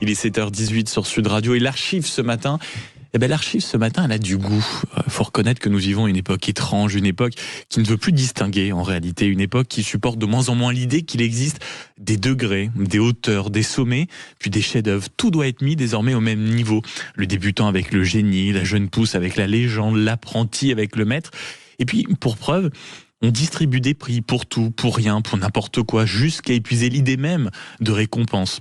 Il est 7h18 sur Sud Radio et l'archive ce matin, l'archive ce matin, elle a du goût. Faut reconnaître que nous vivons une époque étrange, une époque qui ne veut plus distinguer en réalité, une époque qui supporte de moins en moins l'idée qu'il existe des degrés, des hauteurs, des sommets, puis des chefs-d'œuvre. Tout doit être mis désormais au même niveau. Le débutant avec le génie, la jeune pousse avec la légende, l'apprenti avec le maître. Et puis, pour preuve, on distribue des prix pour tout, pour rien, pour n'importe quoi, jusqu'à épuiser l'idée même de récompense.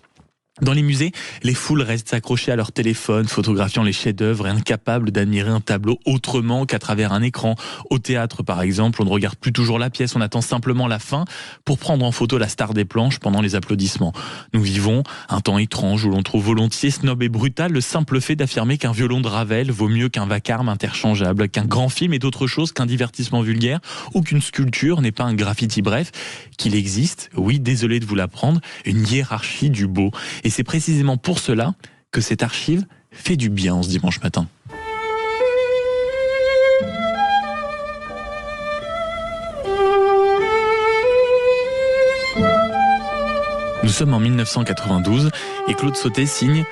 Dans les musées, les foules restent accrochées à leur téléphone, photographiant les chefs-d'œuvre et incapables d'admirer un tableau autrement qu'à travers un écran. Au théâtre, par exemple, on ne regarde plus toujours la pièce, on attend simplement la fin pour prendre en photo la star des planches pendant les applaudissements. Nous vivons un temps étrange où l'on trouve volontiers snob et brutal le simple fait d'affirmer qu'un violon de Ravel vaut mieux qu'un vacarme interchangeable, qu'un grand film est autre chose qu'un divertissement vulgaire ou qu'une sculpture n'est pas un graffiti. Bref, qu'il existe, oui, désolé de vous l'apprendre, une hiérarchie du beau. Et c'est précisément pour cela que cette archive fait du bien ce dimanche matin. Nous sommes en 1992 et Claude Sautet signe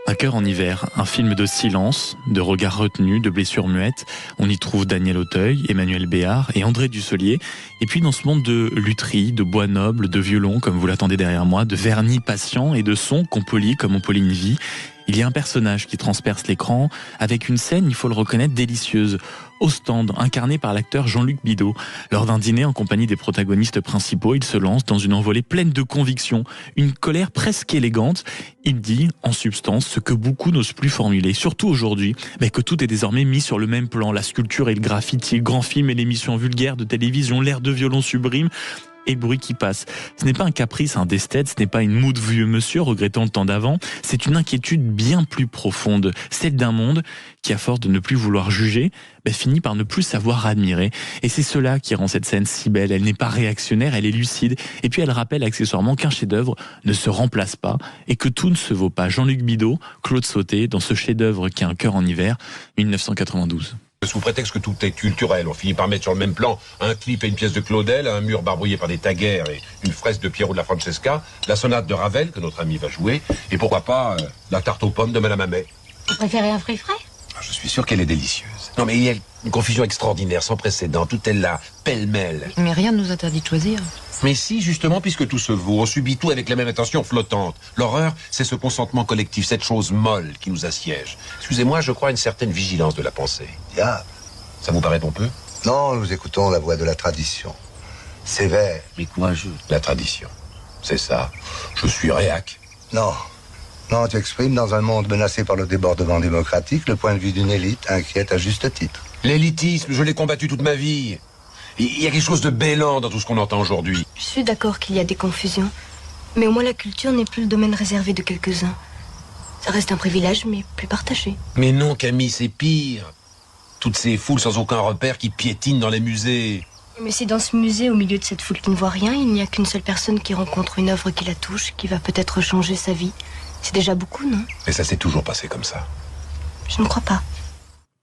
Un cœur en hiver, un film de silence, de regards retenus, de blessures muettes. On y trouve Daniel Auteuil, Emmanuel Béard et André Dussolier. Et puis dans ce monde de lutherie, de bois noble, de violon, comme vous l'attendez derrière moi, de vernis patient et de sons qu'on polit comme on polit une vie, il y a un personnage qui transperce l'écran avec une scène, il faut le reconnaître, délicieuse. Ostende, incarné par l'acteur Jean-Luc Bidault. Lors d'un dîner en compagnie des protagonistes principaux, il se lance dans une envolée pleine de conviction, une colère presque élégante. Il dit, en substance, ce que beaucoup n'osent plus formuler, surtout aujourd'hui, mais que tout est désormais mis sur le même plan. La sculpture et le graffiti, le grand film et l'émission vulgaire de télévision, l'air de violon sublime et le bruit qui passe. Ce n'est pas un caprice, un d'esthète, ce n'est pas une moue de vieux monsieur regrettant le temps d'avant, c'est une inquiétude bien plus profonde, celle d'un monde qui, à force de ne plus vouloir juger, finit par ne plus savoir admirer. Et c'est cela qui rend cette scène si belle. Elle n'est pas réactionnaire, elle est lucide. Et puis elle rappelle accessoirement qu'un chef-d'œuvre ne se remplace pas et que tout ne se vaut pas. Jean-Luc Bidault, Claude Sautet, dans ce chef-d'œuvre qui est Un cœur en hiver, 1992. Sous prétexte que tout est culturel, on finit par mettre sur le même plan un clip et une pièce de Claudel, un mur barbouillé par des taguères et une fresque de Piero de la Francesca, la sonate de Ravel que notre ami va jouer, et pourquoi pas la tarte aux pommes de Madame Amet. Vous préférez un frais-frais ? Je suis sûr qu'elle est délicieuse. Non mais il y a une confusion extraordinaire, sans précédent, tout est là, pêle-mêle. Mais rien ne nous interdit de choisir. Mais si, justement, puisque tout se vaut, on subit tout avec la même attention flottante. L'horreur, c'est ce consentement collectif, cette chose molle qui nous assiège. Excusez-moi, je crois à une certaine vigilance de la pensée. Diable. Ça vous paraît pompeux ? Non, nous écoutons la voix de la tradition. Sévère. Mais courageux. La tradition. C'est ça. Je suis réac. Non. Non, tu exprimes dans un monde menacé par le débordement démocratique le point de vue d'une élite inquiète à juste titre. L'élitisme, je l'ai combattu toute ma vie. Il y a quelque chose de bêlant dans tout ce qu'on entend aujourd'hui. Je suis d'accord qu'il y a des confusions, mais au moins la culture n'est plus le domaine réservé de quelques-uns. Ça reste un privilège, mais plus partagé. Mais non, Camille, c'est pire. Toutes ces foules sans aucun repère qui piétinent dans les musées. Mais si dans ce musée, au milieu de cette foule qui ne voit rien, il n'y a qu'une seule personne qui rencontre une œuvre qui la touche, qui va peut-être changer sa vie, c'est déjà beaucoup, non ? Et ça s'est toujours passé comme ça. Je ne crois pas.